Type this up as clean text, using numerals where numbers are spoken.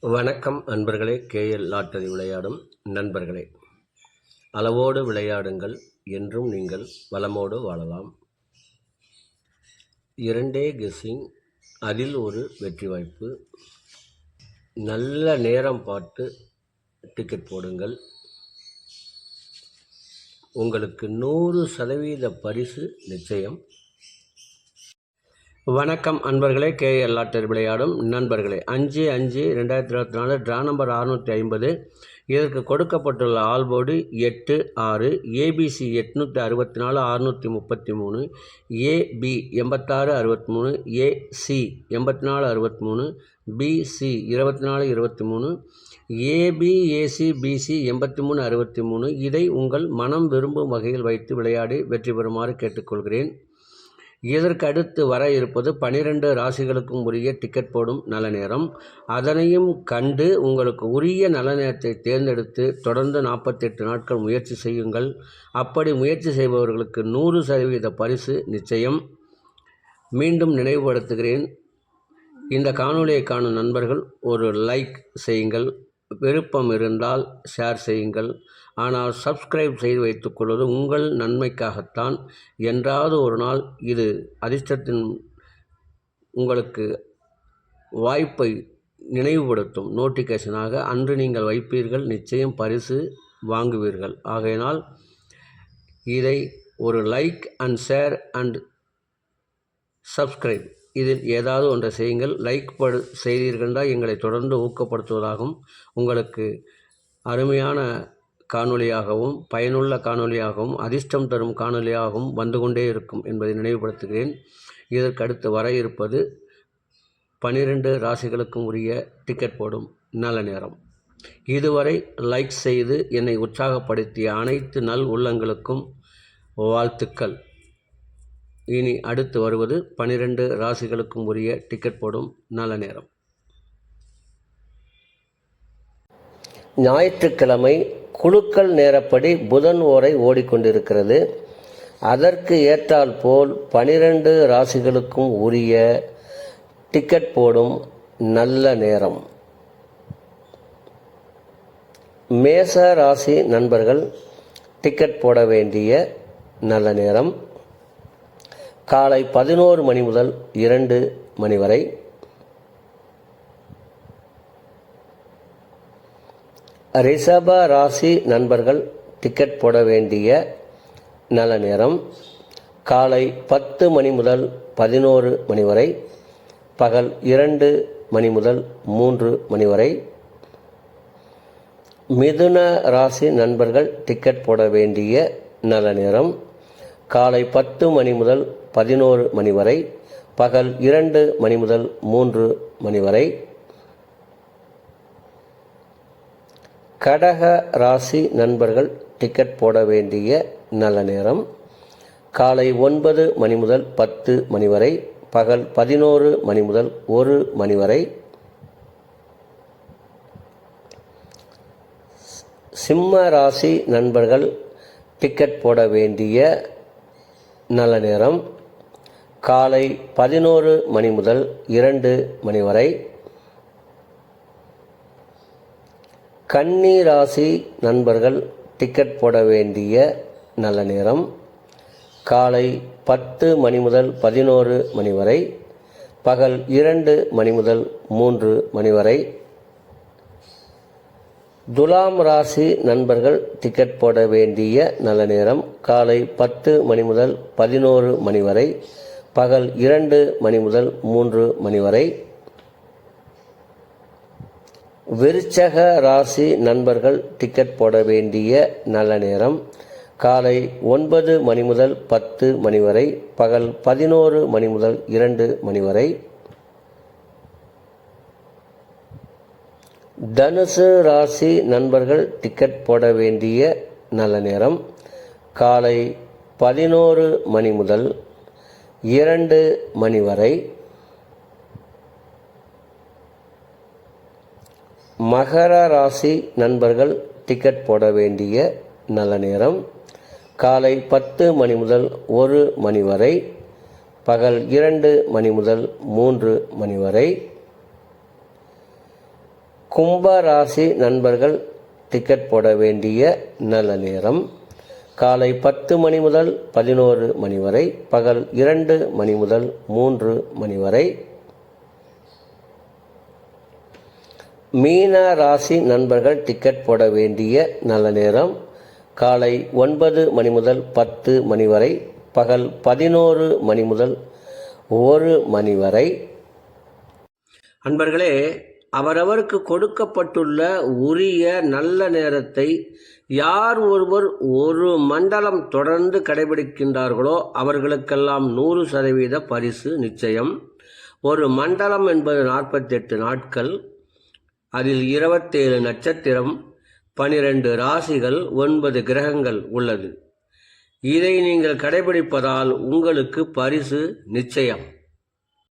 வணக்கம் அன்பர்களே. KL lottery விளையாடும் நண்பர்களே, அளவோடு விளையாடுங்கள், என்றும் நீங்கள் வளமோடு வாழலாம். 2 கெஸ்ஸிங், அதில் ஒரு வெற்றி வாய்ப்பு. நல்ல நேரம் பார்த்து டிக்கெட் போடுங்கள். உங்களுக்கு 100% பரிசு நிச்சயம். வணக்கம் அன்பர்களே. கேஎல் லாட்டரி விளையாடும் நண்பர்களே, 5/5/2024 ட்ரா நம்பர் 650. இதற்கு கொடுக்கப்பட்டுள்ள ஆல்போர்டு 8, 6, ABC 864, 633, AB 86, 63, AC 84, 63, BC 24, 23, AB AC BC 83, 63. இதை உங்கள் மனம் விரும்பும் வகையில் வைத்து விளையாடி வெற்றி பெறுமாறு கேட்டுக்கொள்கிறேன். இதற்கு அடுத்து வர இருப்பது 12 ராசிகளுக்கும் உரிய டிக்கெட் போடும் நல்ல நேரம். அதனையும் கண்டு உங்களுக்கு உரிய நல்ல நேரத்தை தேர்ந்தெடுத்து தொடர்ந்து 48 நாட்கள் முயற்சி செய்யுங்கள். அப்படி முயற்சி செய்பவர்களுக்கு 100% பரிசு நிச்சயம். மீண்டும் நினைவுபடுத்துகிறேன், இந்த காணொளியை காணும் நண்பர்கள் ஒரு லைக் செய்யுங்கள். விருப்பம் இருந்தால் ஷேர் செய்யுங்கள். ஆனால் சப்ஸ்கிரைப் செய்து வைத்துக்கொள்வது உங்கள் நன்மைக்காகத்தான். என்றாவது ஒரு நாள் இது அதிர்ஷ்டத்தின் உங்களுக்கு வாய்ப்பை நினைவுபடுத்தும் நோட்டிஃபிகேஷனாக அன்று நீங்கள் வைப்பீர்கள். நிச்சயம் பரிசு வாங்குவீர்கள். ஆகையினால் இதை ஒரு like and share and subscribe, இதில் ஏதாவது ஒன்றை செய்யுங்கள். லைக் செய்தீர்கள் தான் எங்களை தொடர்ந்து ஊக்கப்படுத்துவதாகவும் உங்களுக்கு அருமையான காணொளியாகவும் பயனுள்ள காணொளியாகவும் அதிர்ஷ்டம் தரும் காணொளியாகவும் வந்து கொண்டே இருக்கும் என்பதை நினைவுபடுத்துகிறேன். இதற்கு அடுத்து வர இருப்பது 12 ராசிகளுக்கும் உரிய டிக்கெட் போடும் நல்ல நேரம். இதுவரை லைக் செய்து என்னை உற்சாகப்படுத்திய அனைத்து நல் உள்ளங்களுக்கும் வாழ்த்துக்கள். இனி அடுத்து வருவது 12 ராசிகளுக்கும் உரிய டிக்கெட் போடும் நல்ல நேரம். ஞாயிற்றுக்கிழமை குலுக்கல் நேரப்படி புதன் ஓரை ஓடிக்கொண்டிருக்கிறது. அதற்கு ஏற்றால் போல் 12 ராசிகளுக்கும் உரிய டிக்கெட் போடும் நல்ல நேரம். மேச ராசி நண்பர்கள் டிக்கெட் போட வேண்டிய நல்ல நேரம் காலை 11 மணி முதல் 2 மணி வரை. ரிஷப ராசி நண்பர்கள் டிக்கெட் போட வேண்டிய நல்ல நேரம் காலை 10 மணி முதல் 11 மணி வரை, பகல் 2 மணி முதல் 3 மணி வரை. மிதுன ராசி நண்பர்கள் டிக்கெட் போட வேண்டிய நல்ல நேரம் காலை 10 மணி முதல் 11 மணி வரை, பகல் 2 மணி முதல் 3 மணி வரை. கடக ராசி நண்பர்கள் டிக்கெட் போட வேண்டிய நல்ல நேரம் காலை 9 மணி முதல் 10 மணி வரை, பகல் 11 மணி முதல் 1 மணி வரை. சிம்ம ராசி நண்பர்கள் டிக்கெட் போட வேண்டிய நல்ல நேரம் காலை 11 மணி முதல் 2 மணி வரை. கன்னி ராசி நண்பர்கள் டிக்கெட் போட வேண்டிய நல்ல நேரம் காலை 10 மணி முதல் 11 மணி வரை, பகல் 2 மணி முதல் 3 மணி வரை. துலாம் ராசி நண்பர்கள் டிக்கெட் போட வேண்டிய நல்ல நேரம் காலை 10 மணி முதல் 11 மணி வரை, பகல் 2 மணி முதல் 3 மணி வரை. விருச்சக ராசி நண்பர்கள் டிக்கெட் போட வேண்டிய நல்ல நேரம் காலை 9 மணி முதல் 10 மணி வரை, பகல் 11 மணி முதல் 2 மணி வரை. தனுசு ராசி நண்பர்கள் டிக்கெட் போட வேண்டிய நல்ல நேரம் காலை 11 மணி முதல் 2 மணி வரை. மகர ராசி நண்பர்கள் டிக்கெட் போட வேண்டிய நல்ல நேரம் காலை 10 மணி முதல் 1 மணி வரை, பகல் 2 மணி முதல் 3 மணி வரை. கும்ப ராசி நண்பர்கள் டிக்கெட் போட வேண்டிய நல்ல நேரம் காலை 10 மணி முதல் 11 மணி வரை, பகல் 2 மணி முதல் 3 மணி வரை. மீன ராசி நண்பர்கள் டிக்கெட் போட வேண்டிய நல்ல நேரம் காலை 9 மணி முதல் 10 மணி வரை, பகல் 11 மணி முதல் 1 மணி வரை. அன்பர்களே, அவரவருக்கு கொடுக்கப்பட்டுள்ள உரிய நல்ல நேரத்தை யார் ஒருவர் ஒரு மண்டலம் தொடர்ந்து கடைபிடிக்கின்றார்களோ அவர்களுக்கெல்லாம் 100% பரிசு நிச்சயம். ஒரு மண்டலம் என்பது 48 நாட்கள், அதில் 27 நட்சத்திரம், 12 ராசிகள், 9 கிரகங்கள் உள்ளது. இதை நீங்கள் கடைபிடிப்பதால் உங்களுக்கு பரிசு நிச்சயம்.